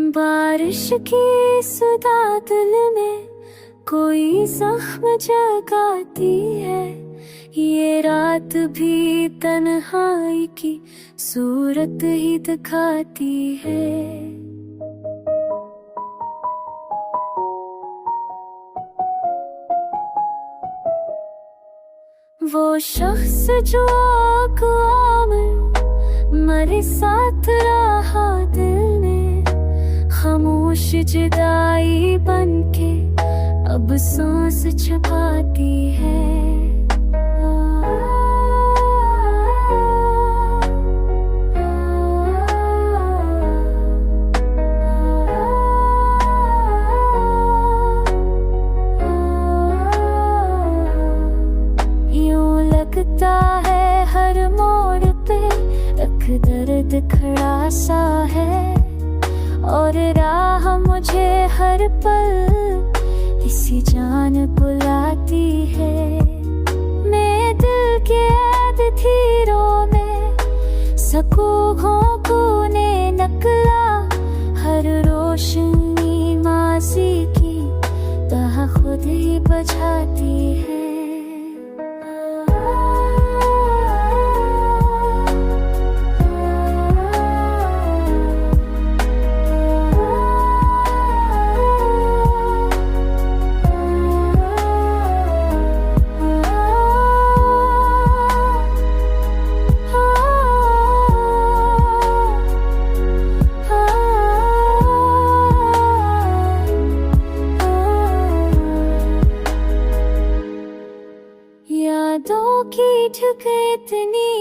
बारिश की सुधा दिल में कोई जख्म जगाती है। ये रात भी तन्हाई की सूरत ही दिखाती है। वो शख्स जो आँखों में मरे साथ रहा दिल ने, खामोश जुदाई बनके अब सांस छुपाती है। यूं लगता है हर मोड़ पे एक दर्द खड़ा सा है, और राह मुझे हर पल इसी जान बुलाती है। मैं दिल के ऐद तीरों में सकूहों को ने नकला, हर रोशनी मासी की तह खुद ही बुझाती है। यादों की ठुक इतनी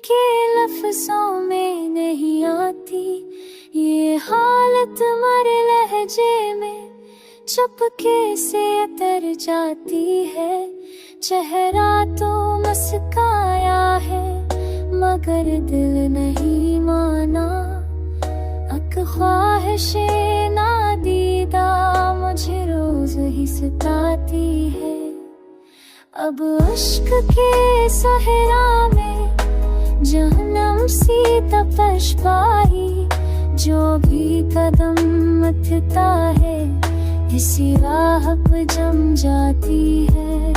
के लफ्जों में नहीं आती। ये हालत मर लहजे में चुपके से उतर जाती है। चेहरा तो मुस्काया है मगर दिल नहीं माना। अक ख्वाहिशें नादीदा मुझे रोज ही सताती है। अब इश्क के सहरा में जहन्नम सी तपश पाई, जो भी कदम उठता है इसी राह पे जम जाती है।